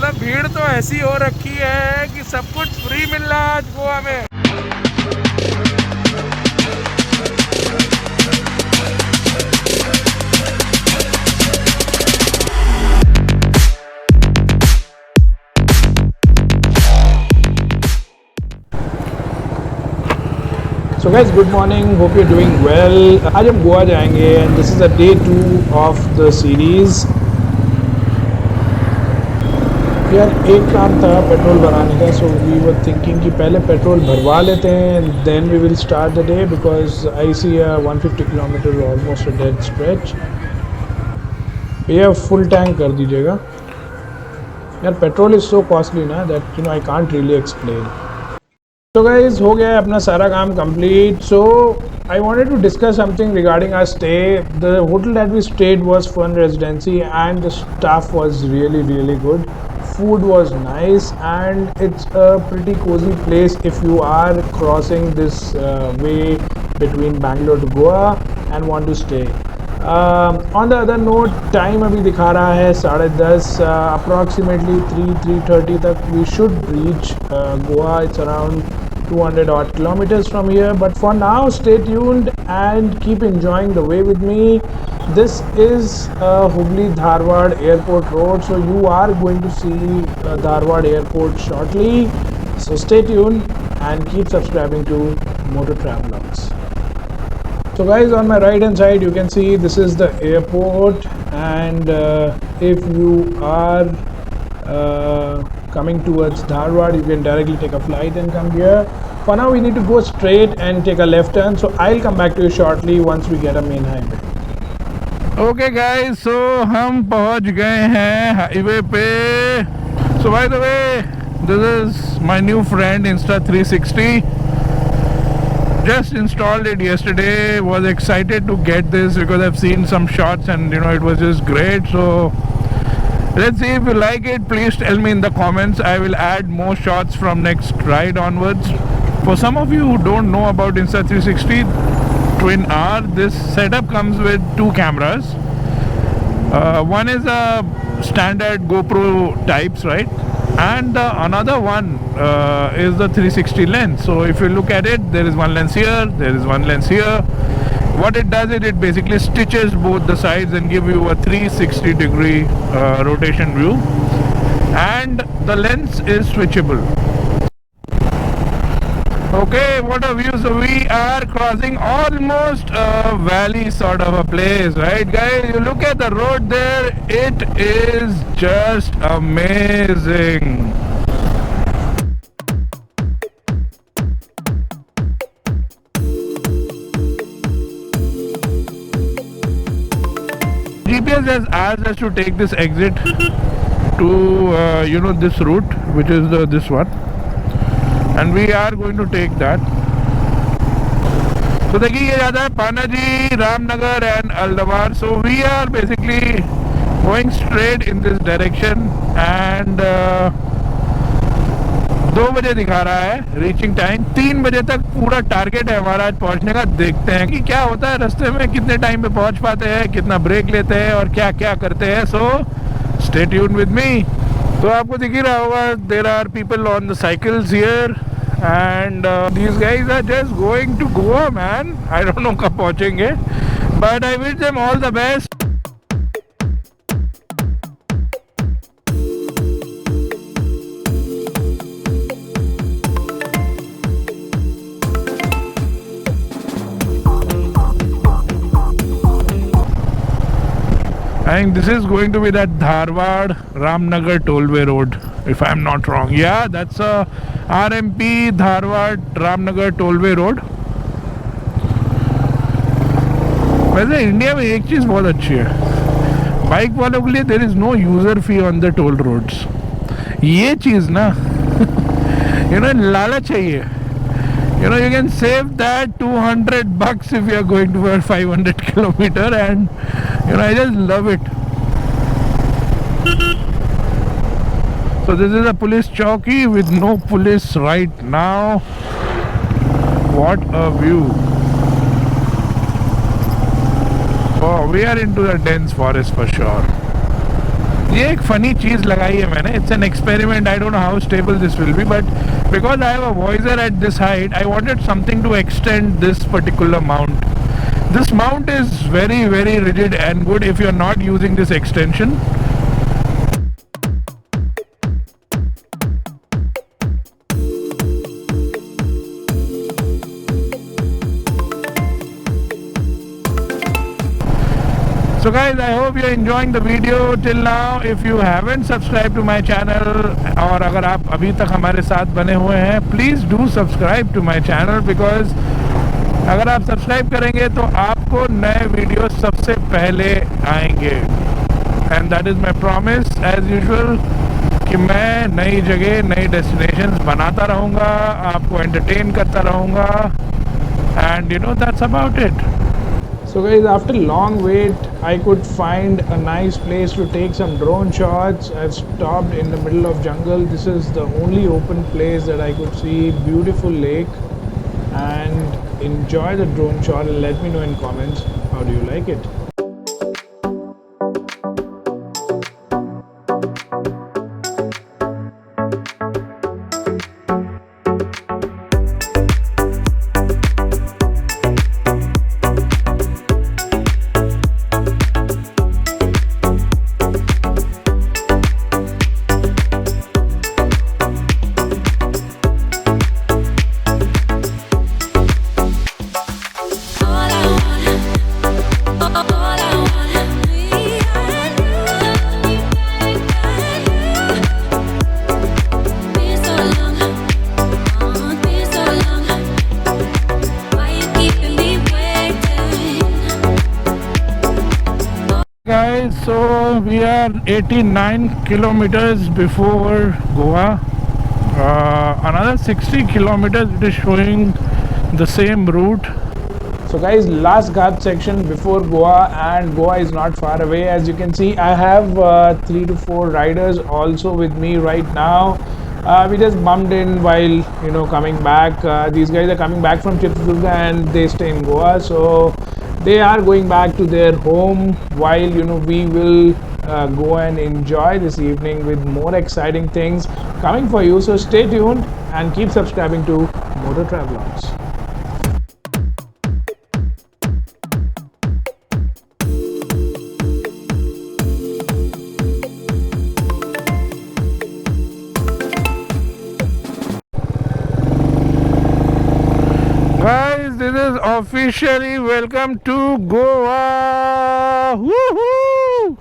मतलब भीड़ तो ऐसी हो रखी है कि सब कुछ फ्री मिल रहा है आज गोवा में। So guys, good morning. Hope you're doing well. आज हम गोवा जाएंगे and this is a day 2 of the series. यार एक काम था पेट्रोल भराने का, so we were thinking कि पहले पेट्रोल भरवा लेते हैं and then we will start the day because I see a 150 kilometer almost a dead stretch. ये full tank कर दीजिएगा यार. पेट्रोल is so costly ना that I can't really explain. So guys, हो गया है अपना सारा काम complete. So I wanted to discuss something regarding our stay. The hotel that we stayed was Fun Residency and the staff was really good. Food was nice and it's a pretty cozy place if you are crossing this way between Bangalore to Goa and want to stay. On the other note, time अभी दिखा रहा है 10:30. Approximately 3:30 तक we should reach Goa. It's around 200 odd kilometers from here, but for now stay tuned and keep enjoying the way with me. This is Hubli Dharwad Airport Road, so you are going to see Dharwad Airport shortly. So stay tuned and keep subscribing to Motor Travelogs. So guys, on my right hand side you can see this is the airport, and if you are coming towards Dharwad, you can directly take a flight and come here. For now we need to go straight and take a left turn, so I'll come back to you shortly once we get a main highway. Okay guys, so हम पहुंच गए हैं highway पे. So by the way, this is my new friend Insta 360. Just installed it yesterday. Was excited to get this because I've seen some shots and it was just great. So let's see if you like it. Please tell me in the comments. I will add more shots from next ride onwards. For some of you who don't know about Insta 360 Twin R, this setup comes with two cameras. One is a standard GoPro types, right? And another one is the 360 lens. So if you look at it, there is one lens here, there is one lens here. What it does is it basically stitches both the sides and give you a 360 degree rotation view, and the lens is switchable. Okay, what a view. So we are crossing almost a valley sort of a place, right guys? You look at the road there, it is just amazing. GPS has asked us to take this exit to this route, which is this one, and we are going to take that. So देखिए ये जाता है Panaji, Ramnagar and Aldamar. So we are basically going straight in this direction, and 2 बजे दिखा रहा है reaching time. 3 बजे तक पूरा टारगेट है हमारा आज पहुंचने का. देखते हैं कि क्या होता है रास्ते में, कितने टाइम पे पहुंच पाते हैं, कितना ब्रेक लेते हैं और क्या क्या करते हैं. So stay tuned with me. तो आपको दिख ही रहा होगा, there are people on the cycles here and these guys are just going to Goa, man. I don't know कब पहुंचेंगे, but I wish them all the best. I think this is going to be that Dharwad Ramnagar Tollway road, if I'm not wrong. Yeah, that's a RMP Dharwad Ramnagar Tollway road. वैसे India में एक चीज़ बहुत अच्छी है, bike वालों के लिए there is no user fee on the toll roads. ये चीज़ ना लालच चाहिए. You can save that $200 if you are going to a 500 kilometer, and I just love it. So this is a police chowki with no police right now. What a view. Oh, we are into the dense forest for sure. ये एक funny चीज़ लगाई है मैंने. It's an experiment. I don't know how stable this will be, but because I have a visor at this height, I wanted something to extend this particular mount. This mount is very very rigid and good if you are not using this extension. So guys, I hope you're enjoying the video till now. If you haven't subscribed to my channel, और अगर आप अभी तक हमारे साथ बने हुए हैं, please do subscribe to my channel, because अगर आप सब्सक्राइब करेंगे तो आपको नए वीडियो सबसे पहले आएंगे. And that is my promise as usual कि मैं नई जगह नई डेस्टिनेशंस बनाता रहूँगा, आपको एंटरटेन करता रहूँगा. And you know that's about it. So guys, after long wait, I could find a nice place to take some drone shots. I've stopped in the middle of jungle. This is the only open place that I could see beautiful lake and enjoy the drone shot, and let me know in comments how do you like it. Guys, so we are 89 kilometers before Goa. Another 60 kilometers it is showing the same route. So guys, last Ghat section before Goa, and Goa is not far away. As you can see, I have 3 to 4 riders also with me right now. We just bumped in while coming back. These guys are coming back from Chitradurga and they stay in Goa, so they are going back to their home while we will go and enjoy this evening with more exciting things coming for you. So stay tuned and keep subscribing to Motor Travelers. Guys, this is officially welcome to Goa. Woohoo!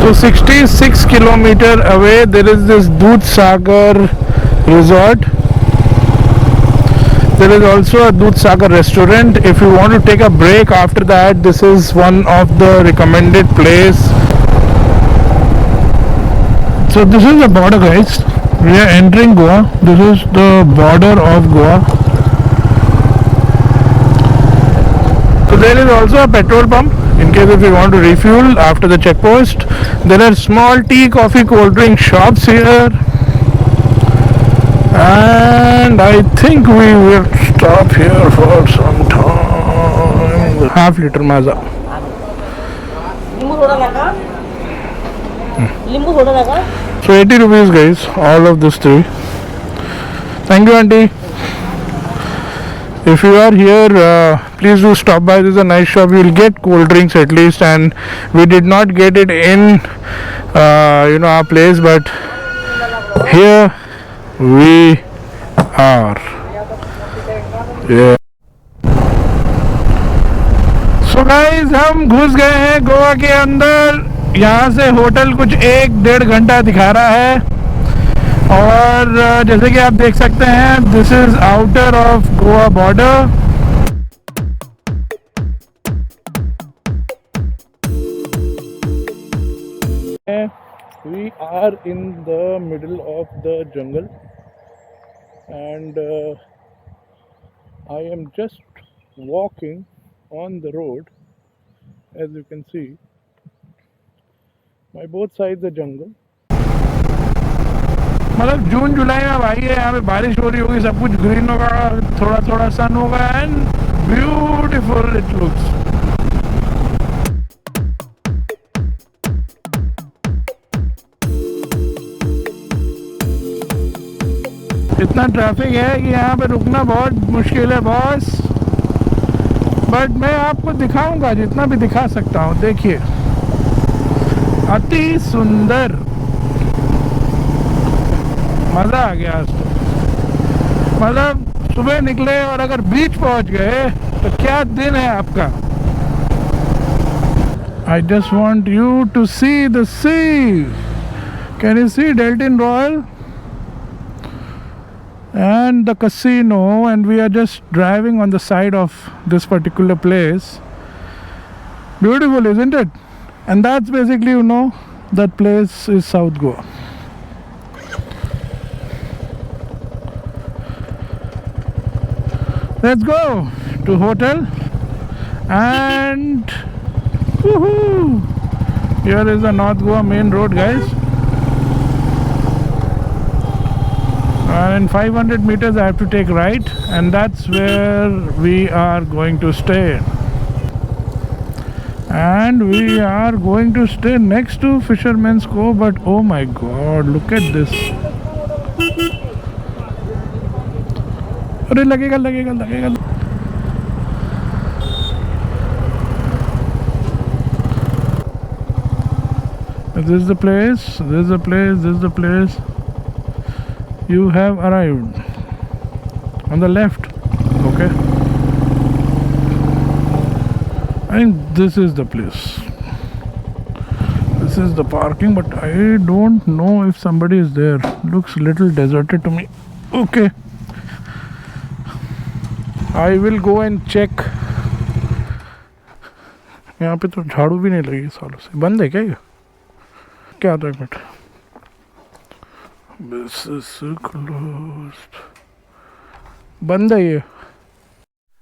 So 66 kilometer away there is this Doodh Sagar resort. There is also a Doodh Sagar restaurant. If you want to take a break after that, this is one of the recommended place. So this is the border, guys. We are entering Goa. This is the border of Goa. So there is also a petrol pump in case if you want to refuel after the checkpost. There are small tea, coffee, cold drink shops here. And I think we will stop here for some time. Half liter Mazda. So 80 rupees, guys, all of this three. Thank you, Aunty. If you are here, please do stop by. This is a nice shop. You will get cold drinks at least, and we did not get it in our place, but here we are. Yeah. So guys, हम घुस गए हैं गोवा के अंदर. यहाँ से hotel कुछ 1-1.5 घंटा दिखा रहा है, और जैसे कि आप देख सकते हैं, this is outer of Goa border. We are in the middle of the jungle, and I am just walking on the road. As you can see, my both sides are jungle. मतलब जून जुलाई में भाई है, यहाँ पे बारिश हो रही होगी, सब कुछ ग्रीन होगा, थोड़ा थोड़ा सन होगा एंड ब्यूटीफुल इट लुक्स। इतना ट्रैफिक है कि यहाँ पे रुकना बहुत मुश्किल है बॉस, बट मैं आपको दिखाऊंगा जितना भी दिखा सकता हूँ। देखिए अति सुंदर, मज़ा आ गया आज तो। मतलब सुबह निकले और अगर बीच पहुंच गए तो क्या दिन है आपका। I just want you to see the sea. Can you see Deltin Royale and the casino, and we are just driving on the side of this particular place. Beautiful, isn't it? And that's basically, you know, that place is South Goa. Let's go to hotel and woohoo! Here is the North Goa main road, guys. And in 500 meters I have to take right, and that's where we are going to stay. And we are going to stay next to Fisherman's Cove, but oh my god, look at this. अरे लगेगा लगेगा लगेगा। This is the place, this is the place, this is the place. You have arrived on the left. Okay, I think this is the place. This is the parking, but I don't know if somebody is there. Looks little deserted to me. Okay, I will go and check. यहाँ पे तो झाड़ू भी नहीं लगी सालों से। बंद है क्या ये? क्या आता है? एक मिनट। This is closed. बंद है ये।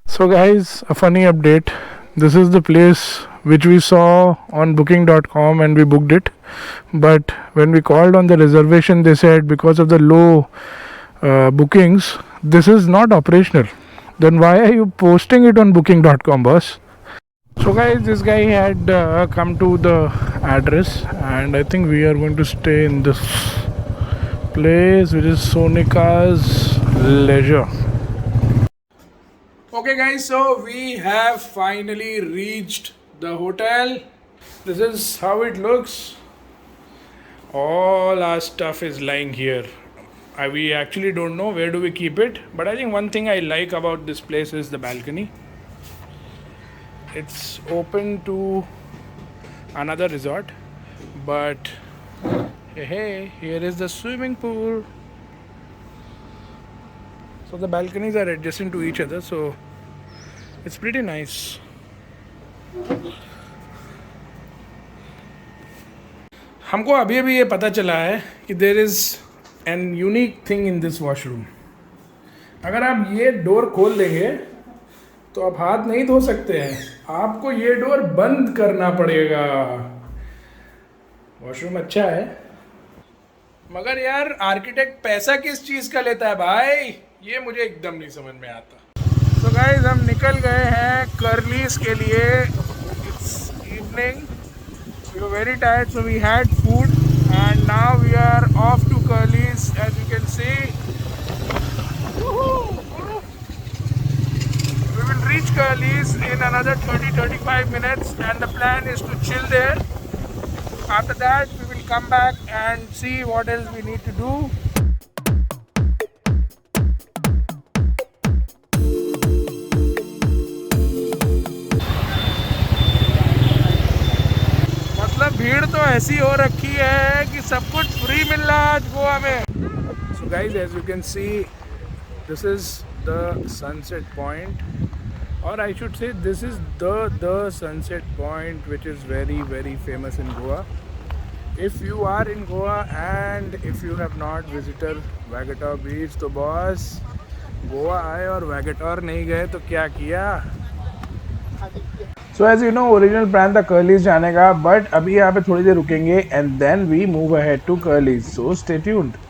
So guys, a funny update. This is the place which we saw on booking.com and we booked it. But when we called on the reservation, they said because of the low bookings, this is not operational. Then why are you posting it on booking.com, boss? So guys, this guy had come to the address, and I think we are going to stay in this place, which is Sonika's Leisure. Okay guys, so we have finally reached the hotel. This is how it looks. All our stuff is lying here. We actually don't know where do we keep it, but I think one thing I like about this place is the balcony. It's open to another resort, but hey, here is the swimming pool. So the balconies are adjacent to each other, so it's pretty nice. हमको अभी अभी ये पता चला है कि there is an unique thing in this washroom. अगर आप ये डोर खोल देंगे तो आप हाथ नहीं धो सकते हैं, आपको ये डोर बंद करना पड़ेगा। वॉशरूम अच्छा है, मगर यार आर्किटेक्ट पैसा किस चीज़ का लेता है भाई, ये मुझे एकदम नहीं समझ में आता। तो गाइस, हम निकल गए हैं कर्लीज के लिए। It's evening, we were very tired, so we had food and now we are off to Curlies. As you can see, we will reach Curleys in another 30-35 minutes, and the plan is to chill there. After that we will come back and see what else we need to do. मतलब भीड़ तो ऐसी हो रखी है कि सब कुछ फ्री मिल रहा है आज गोवा में। So guys, as you can see, this is the sunset point, or I should say this is the sunset point which is very famous in Goa. If you are in Goa and if you have not visited Vagator beach, तो boss Goa आए और Vagator नहीं गए तो क्या किया। So as you know, original plan था Curleys जाने का, but अभी यहाँ पे थोड़ी देर रुकेंगे and then we move ahead to Curleys. So stay tuned.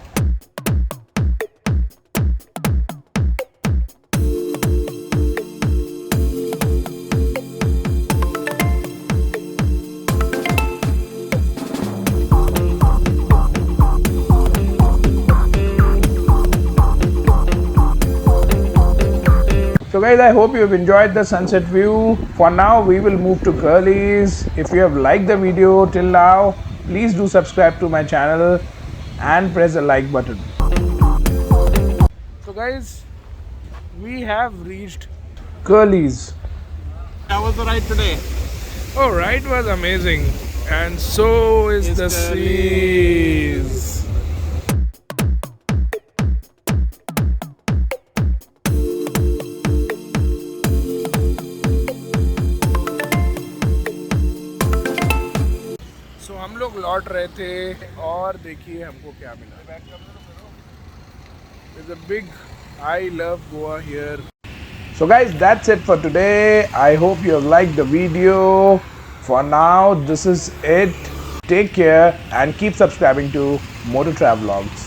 So guys, I hope you've enjoyed the sunset view. For now, we will move to Curleys. If you have liked the video till now, please do subscribe to my channel and press the like button. So guys, we have reached Curleys. How was the ride today? Oh, ride was amazing. And so is the seas. So हम लोग लौट रहे थे और देखिए हमको क्या मिला. There's a big I love Goa here. So guys, that's it for today. I hope you have liked the video. For now, this is it. Take care and keep subscribing to Motor Travel Vlogs.